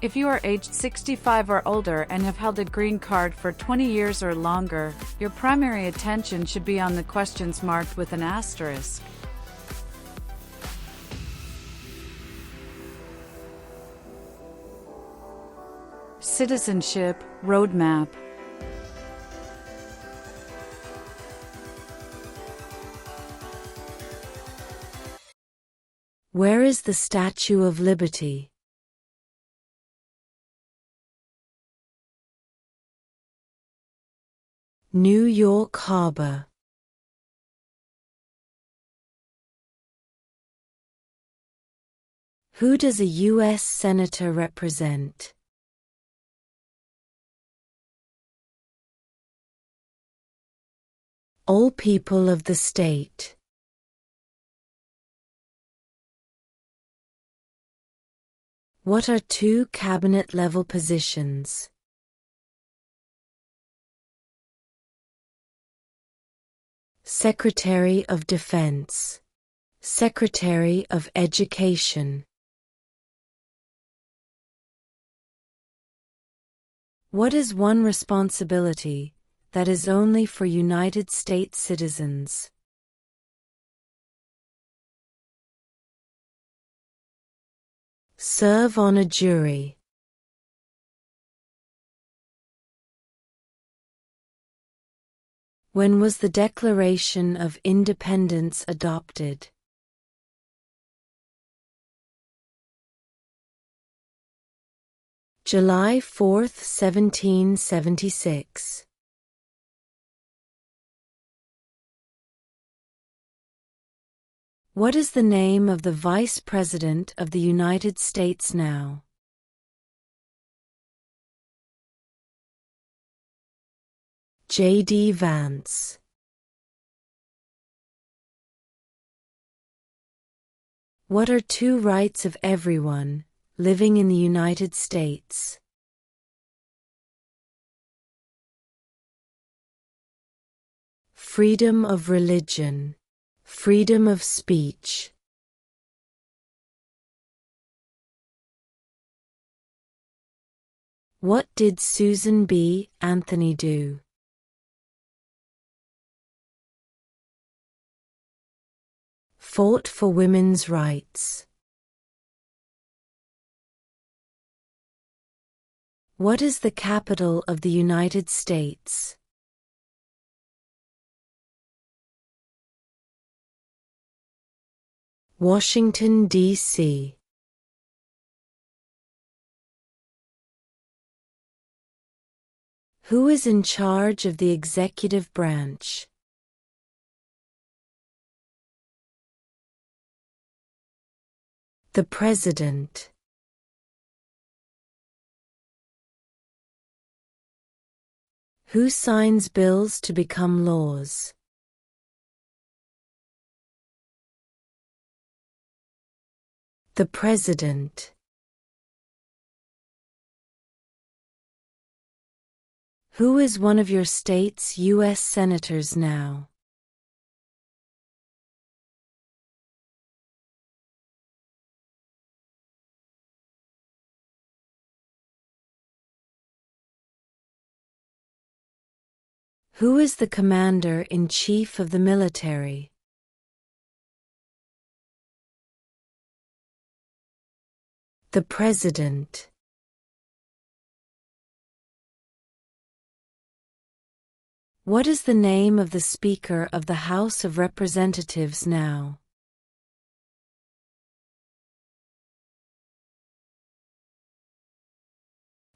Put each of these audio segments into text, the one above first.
If you are aged 65 or older and have held a green card for 20 years or longer, your primary attention should be on the questions marked with an asterisk. Citizenship Roadmap. Where is the Statue of Liberty? New York Harbor. Who does a U.S. Senator represent? All people of the state. What are two cabinet-level positions? Secretary of Defense, Secretary of Education. What is one responsibility that is only for United States citizens? Serve on a jury. When was the Declaration of Independence adopted? July 4, 1776. What is the name of the Vice President of the United States now? J.D. Vance. What are two rights of everyone living in the United States? Freedom of religion, freedom of speech. What did Susan B. Anthony do? Fought for women's rights. What is the capital of the United States? Washington, D.C. Who is in charge of the executive branch? The President. Who signs bills to become laws? The President. Who is one of your state's U.S. Senators now? Who is the Commander-in-Chief of the military? The President. What is the name of the Speaker of the House of Representatives now?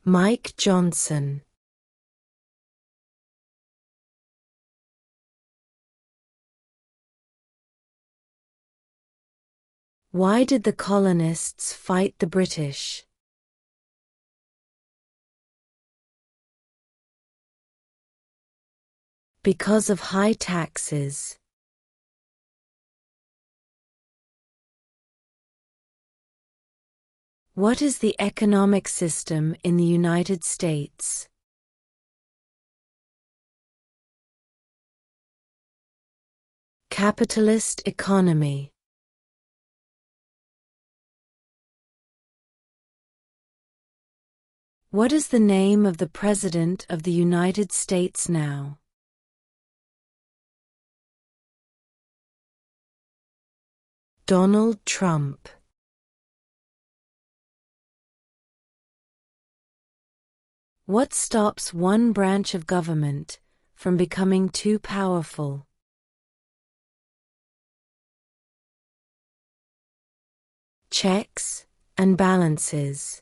Mike Johnson. Why did the colonists fight the British? Because of high taxes. What is the economic system in the United States? Capitalist economy. What is the name of the President of the United States now? Donald Trump. What stops one branch of government from becoming too powerful? Checks and balances.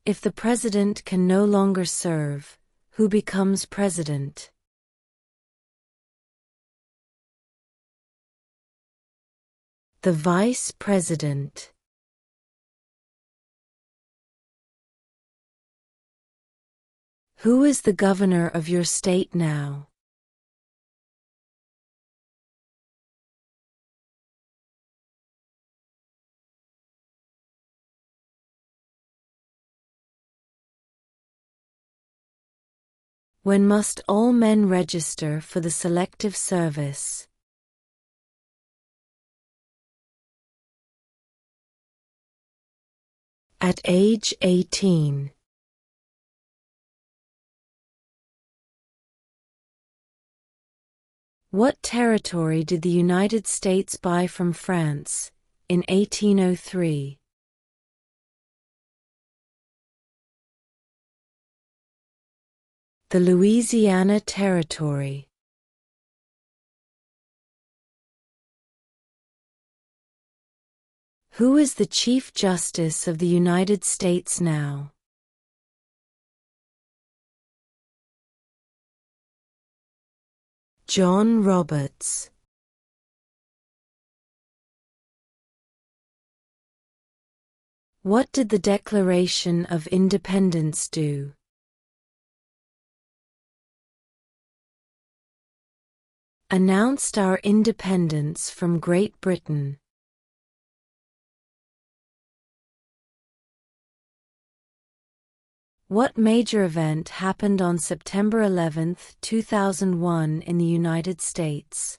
If the president can no longer serve, who becomes president? The vice president. Who is the governor of your state now? When must all men register for the Selective Service? At age 18. What territory did the United States buy from France in 1803? The Louisiana Territory. Who is the Chief Justice of the United States now? John Roberts. What did the Declaration of Independence do? Announced our independence from Great Britain. What major event happened on September 11, 2001 in the United States?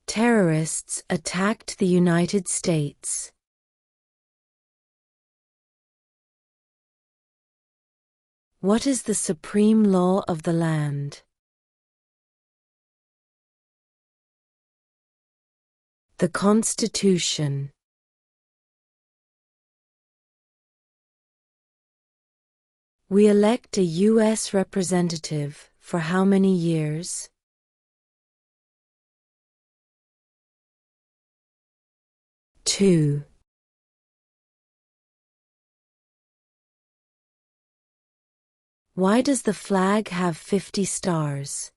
Terrorists attacked the United States. What is the supreme law of the land? The Constitution. We elect a U.S. representative for how many years? Two. Why does the flag have 50 stars?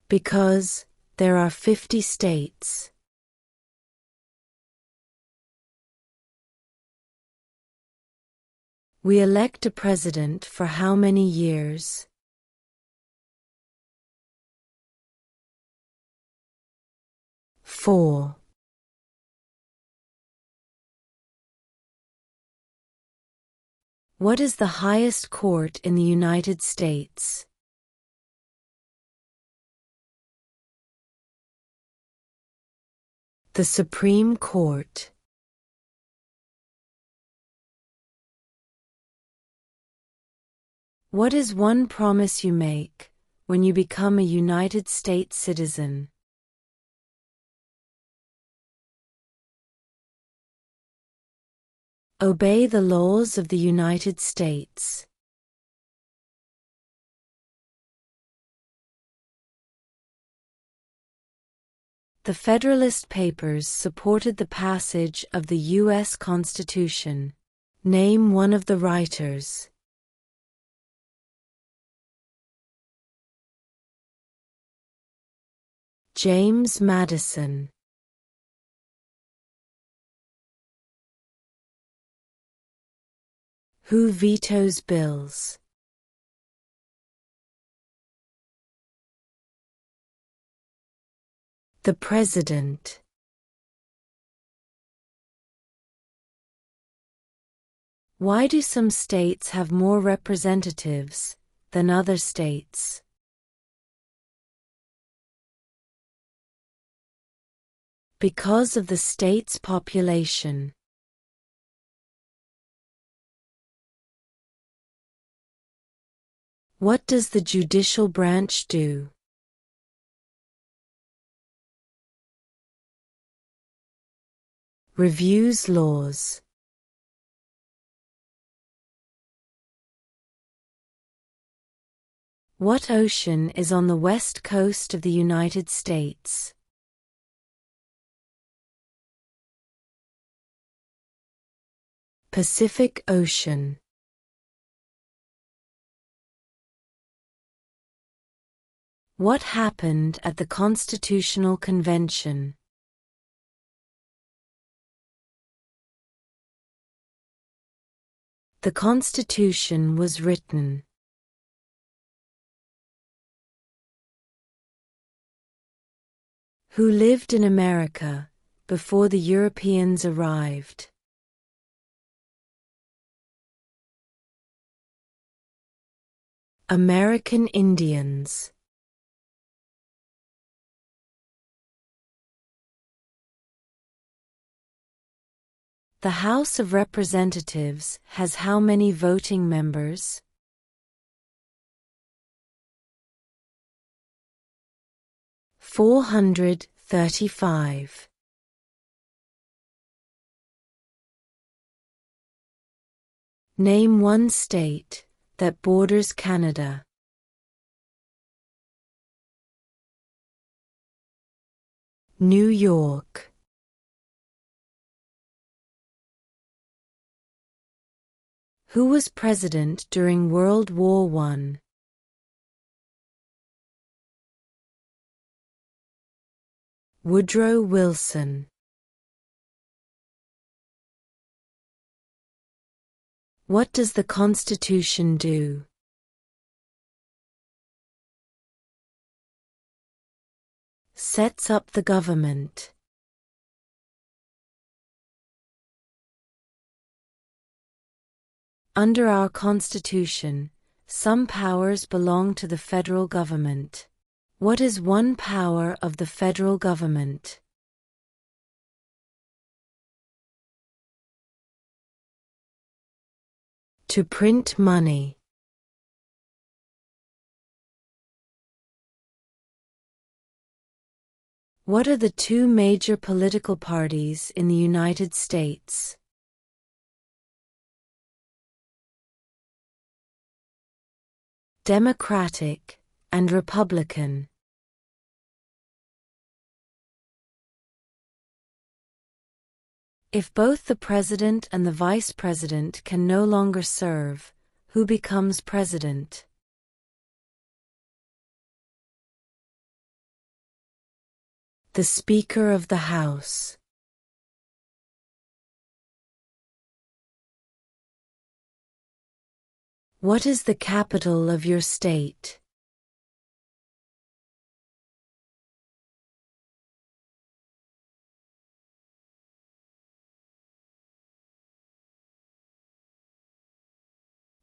Because there are 50 states. We elect a president for how many years? 4. What is the highest court in the United States? The Supreme Court. What is one promise you make when you become a United States citizen? Obey the laws of the United States. The Federalist Papers supported the passage of the U.S. Constitution. Name one of the writers. James Madison. Who vetoes bills? The President. Why do some states have more representatives than other states? Because of the state's population. What does the judicial branch do? Reviews laws. What ocean is on the west coast of the United States? Pacific Ocean. What happened at the Constitutional Convention? The Constitution was written. Who lived in America before the Europeans arrived? American Indians. The House of Representatives has how many voting members? $435. Name one state that borders Canada. New York. Who was president during World War I? Woodrow Wilson. What does the Constitution do? Sets up the government. Under our Constitution, some powers belong to the federal government. What is one power of the federal government? To print money. What are the two major political parties in the United States? Democratic and Republican. If both the president and the vice president can no longer serve, who becomes president? The Speaker of the House. What is the capital of your state?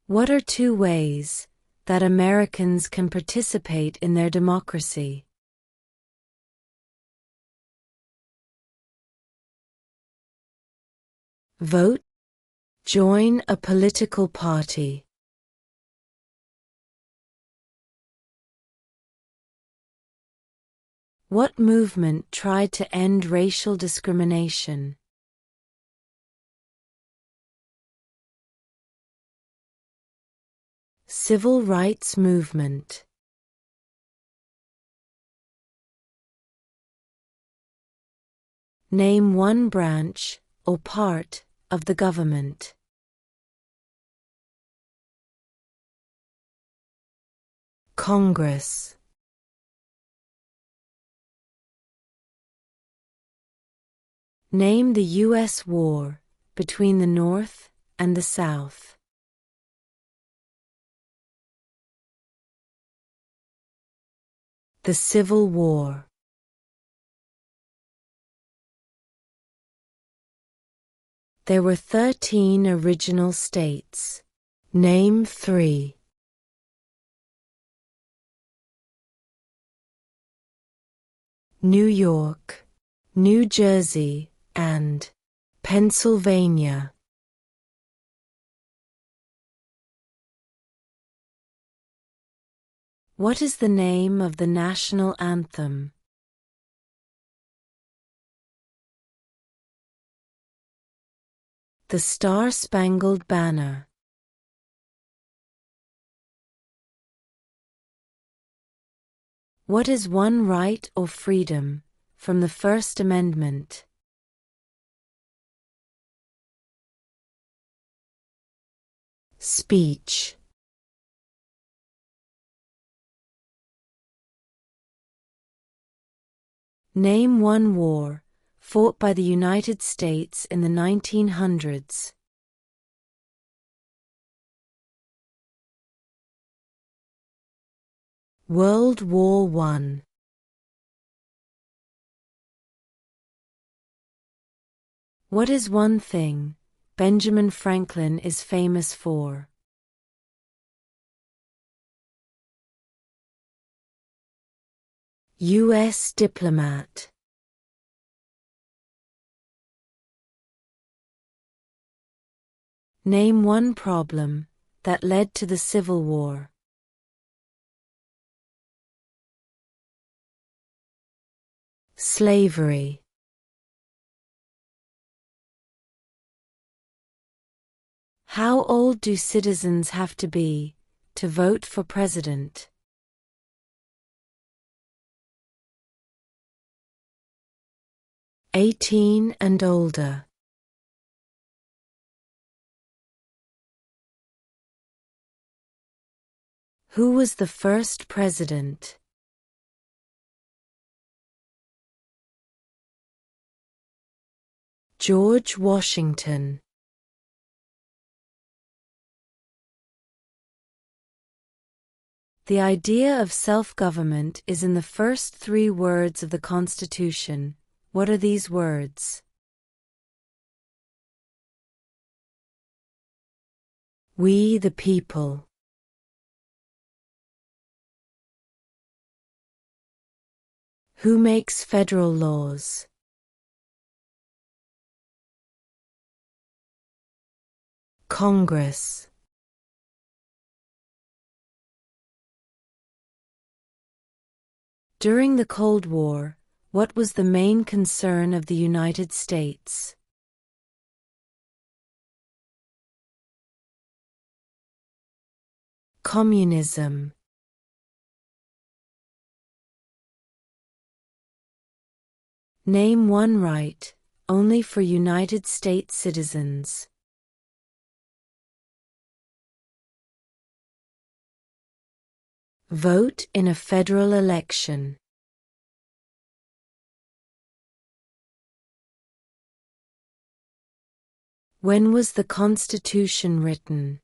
What are two ways that Americans can participate in their democracy? Vote. Join a political party. What movement tried to end racial discrimination? Civil rights movement. Name one branch or part of the government. Congress. Name the U.S. war between the North and the South. The Civil War. There were 13 original states. Name 3. New York, New Jersey, and Pennsylvania. What is the name of the national anthem? The Star-Spangled Banner. What is one right or freedom from the First Amendment? Speech. Name one war fought by the United States in the 1900s. World War I. What is one thing Benjamin Franklin is famous for? U.S. diplomat. Name one problem that led to the Civil War. Slavery. How old do citizens have to be to vote for president? 18 and older. Who was the first president? George Washington. The idea of self-government is in the first 3 words of the Constitution. What are these words? We the people. Who makes federal laws? Congress. During the Cold War, what was the main concern of the United States? Communism. Name one right only for United States citizens. Vote in a federal election. When was the Constitution written?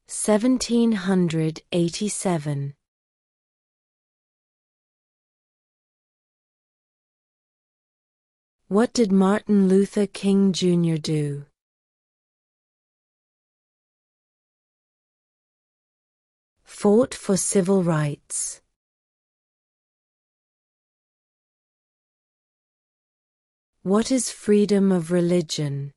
(1787). What did Martin Luther King Jr. do? Fought for civil rights. What is freedom of religion?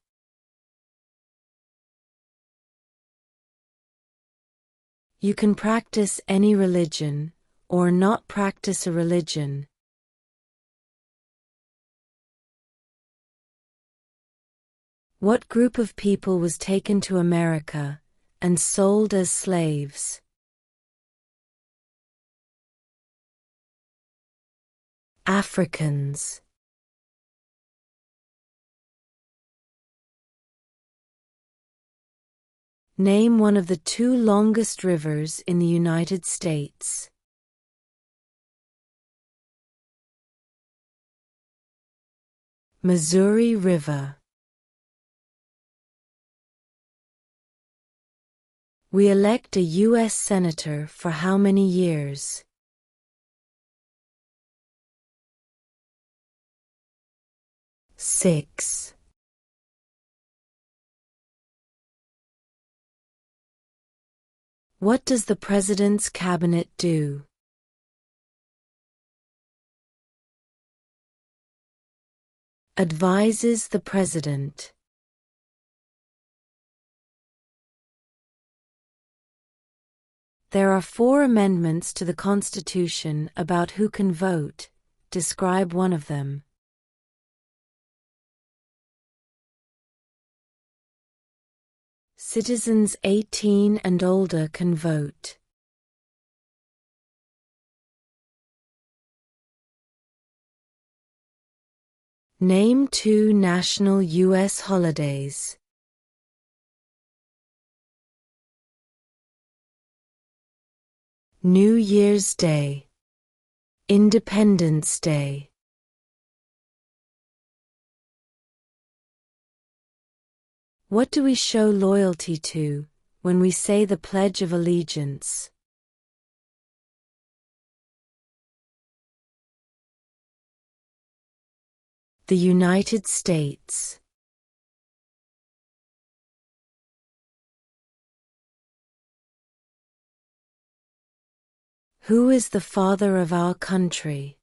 You can practice any religion, or not practice a religion. What group of people was taken to America and sold as slaves? Africans. Name one of the 2 longest rivers in the United States. Missouri River. We elect a U.S. Senator for how many years? 6. What does the President's Cabinet do? Advises the President. There are 4 amendments to the Constitution about who can vote. Describe one of them. Citizens 18 and older can vote. Name 2 national U.S. holidays. New Year's Day, Independence Day. What do we show loyalty to when we say the Pledge of Allegiance? The United States. Who is the father of our country?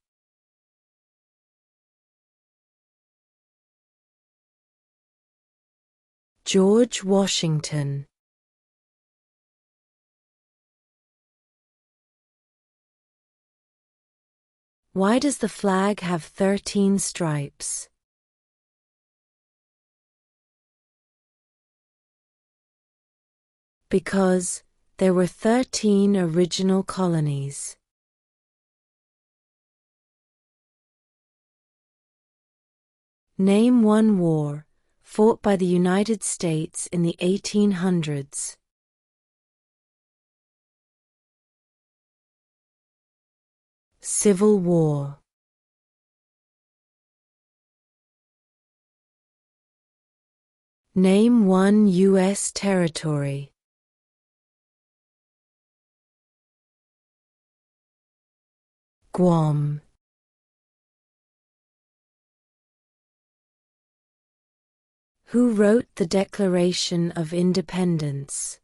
George Washington. Why does the flag have 13 stripes? Because there were 13 original colonies. Name 1 war fought by the United States in the 1800s. Civil War. Name 1 U.S. territory. Guam. Who wrote the Declaration of Independence?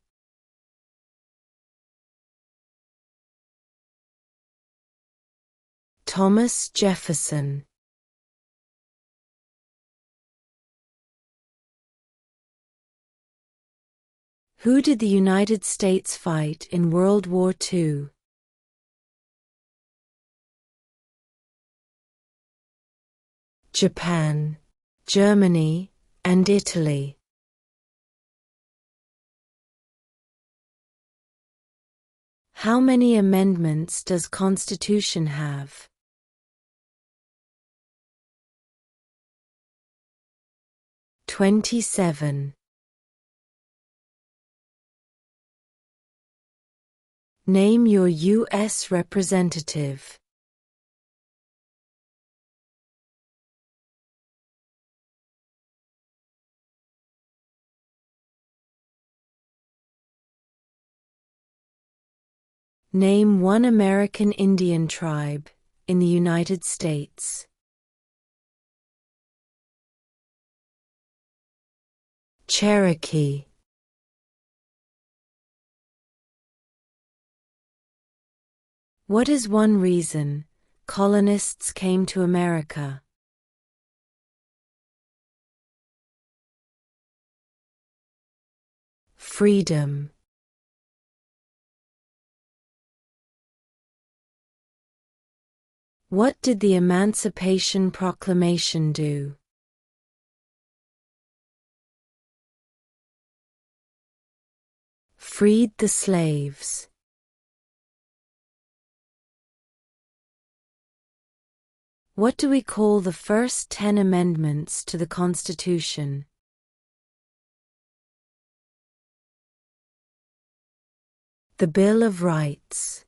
Thomas Jefferson. Who did the United States fight in World War II? Japan, Germany, and Italy. How many amendments does Constitution have? 27. Name your U.S. representative. Name 1 American Indian tribe in the United States. Cherokee. What is one reason colonists came to America? Freedom. What did the Emancipation Proclamation do? Freed the slaves. What do we call the first 10 amendments to the Constitution? The Bill of Rights.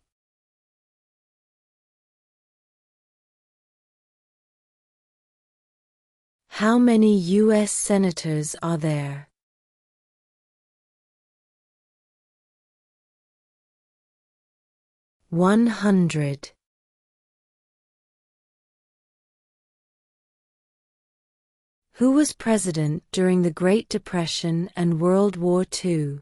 How many U.S. senators are there? 100. Who was president during the Great Depression and World War II?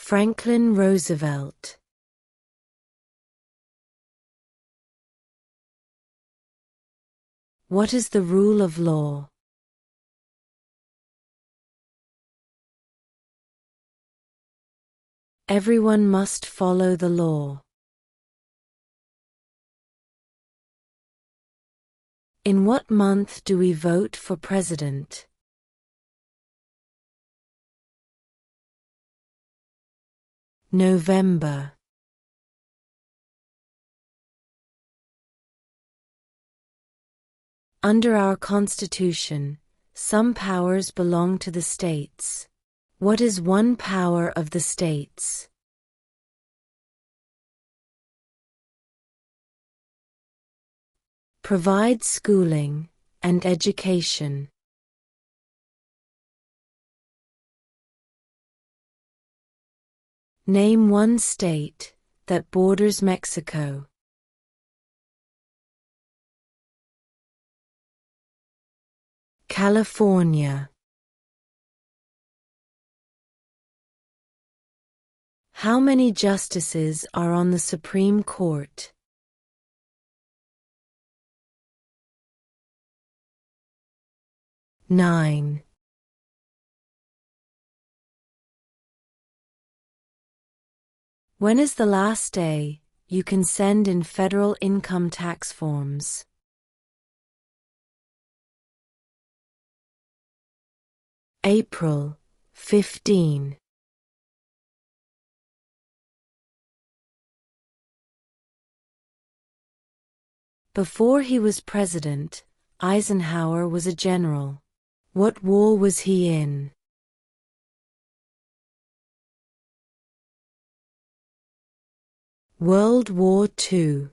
Franklin Roosevelt. What is the rule of law? Everyone must follow the law. In what month do we vote for president? November. Under our Constitution, some powers belong to the states. What is one power of the states? Provide schooling and education. Name one state that borders Mexico. California. How many justices are on the Supreme Court? 9. When is the last day you can send in federal income tax forms? April 15. Before he was president, Eisenhower was a general. What war was he in? World War II.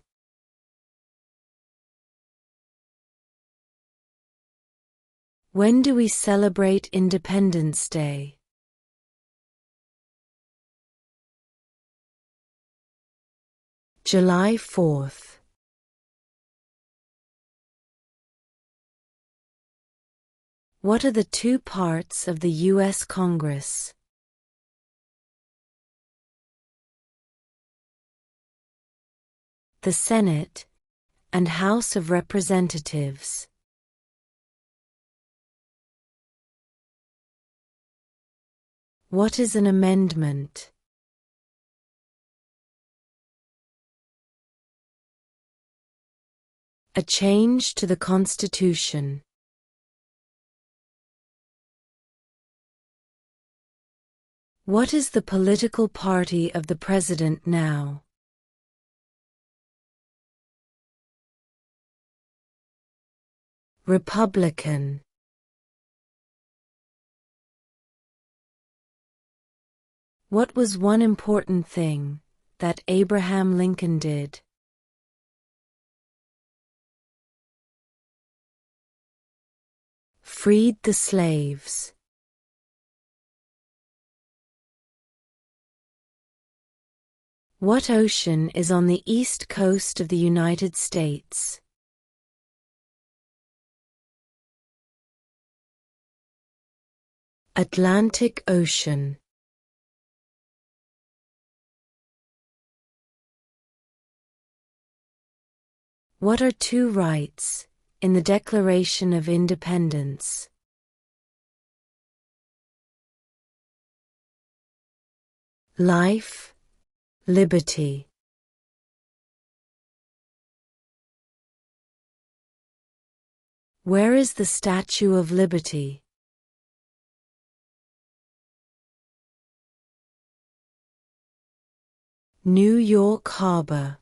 When do we celebrate Independence Day? July 4th. What are the two parts of the U.S. Congress? The Senate and House of Representatives. What is an amendment? A change to the Constitution. What is the political party of the president now? Republican. What was one important thing that Abraham Lincoln did? Freed the slaves. What ocean is on the east coast of the United States? Atlantic Ocean. What are two rights in the Declaration of Independence? Life, liberty. Where is the Statue of Liberty? New York Harbor.